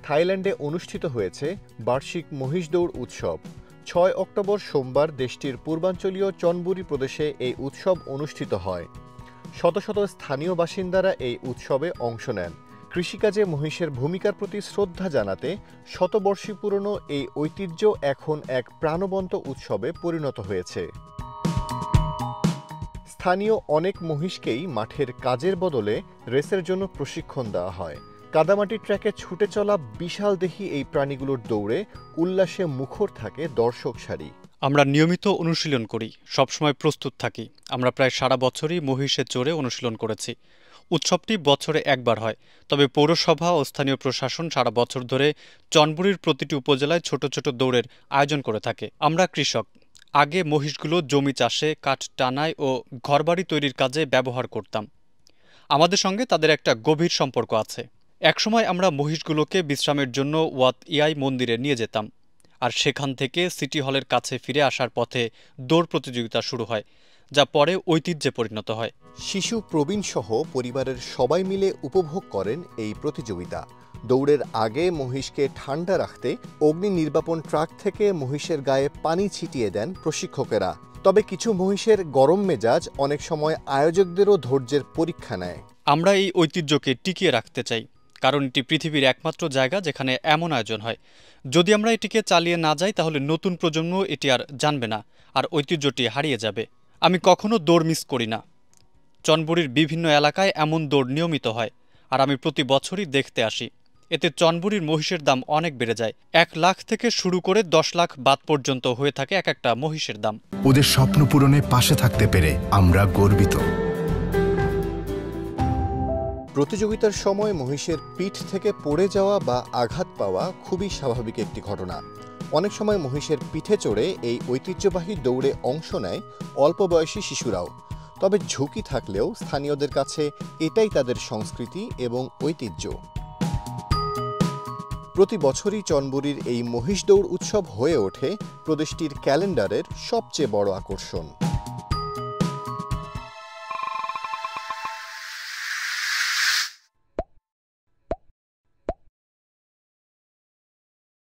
থাইল্যান্ডে অনুষ্ঠিত হয়েছে বার্ষিক মহিষ দৌড় উৎসব। ৬ অক্টোবর সোমবার দেশটির পূর্বাঞ্চলীয় চনবুরি প্রদেশে এই উৎসব অনুষ্ঠিত হয়। শত শত স্থানীয় বাসিন্দারা এই উৎসবে অংশ নেন। কৃষিকাজে মহিষের ভূমিকার প্রতি শ্রদ্ধা জানাতে শতবর্ষী পুরনো এই ঐতিহ্য এখন এক প্রাণবন্ত উৎসবে পরিণত হয়েছে। স্থানীয় অনেক মহিষকেই মাঠের কাজের বদলে রেসের জন্য প্রশিক্ষণ দেওয়া হয়। কাদামাটির ট্র্যাকে ছুটে চলা বিশালদেহী এই প্রাণীগুলোর দৌড়ে উল্লাসে মুখর থাকে দর্শক সারি। আমরা নিয়মিত অনুশীলন করি, সবসময় প্রস্তুত থাকি। আমরা প্রায় সারা বছরই মহিষে চড়ে অনুশীলন করেছি। উৎসবটি বছরে একবার হয়, তবে পৌরসভা ও স্থানীয় প্রশাসন সারা বছর ধরে চনবুরির প্রতিটি উপজেলায় ছোট ছোট দৌড়ের আয়োজন করে থাকে। আমরা কৃষক। আগে মহিষগুলো জমি চাষে, কাঠ টানায় ও ঘরবাড়ি তৈরির কাজে ব্যবহার করতাম। আমাদের সঙ্গে তাদের একটা গভীর সম্পর্ক আছে। একসময় আমরা মহিষগুলোকে বিশ্রামের জন্য ওয়াত ইয়াই মন্দিরে নিয়ে যেতাম, আর সেখান থেকে সিটি হলের কাছে ফিরে আসার পথে দৌড় প্রতিযোগিতা শুরু হয়, যা পরে ঐতিহ্যে পরিণত হয়। শিশু প্রবীণ সহ পরিবারের সবাই মিলে উপভোগ করেন এই প্রতিযোগিতা। দৌড়ের আগে মহিষকে ঠান্ডা রাখতে অগ্নি নির্বাপন ট্রাক থেকে মহিষের গায়ে পানি ছিটিয়ে দেন প্রশিক্ষকেরা। তবে কিছু মহিষের গরম মেজাজ অনেক সময় আয়োজকদেরও ধৈর্যের পরীক্ষা নেয়। আমরা এই ঐতিহ্যকে টিকিয়ে রাখতে চাই, কারণ এটি পৃথিবীর একমাত্র জায়গা যেখানে এমন আয়োজন হয়। যদি আমরা এটিকে চালিয়ে না যাই, তাহলে নতুন প্রজন্ম এটি আর জানবে না, আর ঐতিহ্যটি হারিয়ে যাবে। আমি কখনো দৌড় মিস করি না। চনবুরির বিভিন্ন এলাকায় এমন দৌড় নিয়মিত হয়, আর আমি প্রতি বছরই দেখতে আসি। এতে চনবুরির মহিষের দাম অনেক বেড়ে যায়। ১ লাখ থেকে শুরু করে ১০ লাখ বাদ পর্যন্ত হয়ে থাকে এক একটা মহিষের দাম। ওদের স্বপ্ন পূরণে পাশে থাকতে পেরে আমরা গর্বিত। প্রতিযোগিতার সময় মহিষের পিঠ থেকে পড়ে যাওয়া বা আঘাত পাওয়া খুবই স্বাভাবিক একটি ঘটনা। অনেক সময় মহিষের পিঠে চড়ে এই ঐতিহ্যবাহী দৌড়ে অংশ নেয় অল্প বয়সী শিশুরাও। তবে ঝুঁকি থাকলেও স্থানীয়দের কাছে এটাই তাদের সংস্কৃতি এবং ঐতিহ্য। প্রতি বছরই চনবুরির এই মহিষ দৌড় উৎসব হয়ে ওঠে প্রদেশটির ক্যালেন্ডারের সবচেয়ে বড় আকর্ষণ।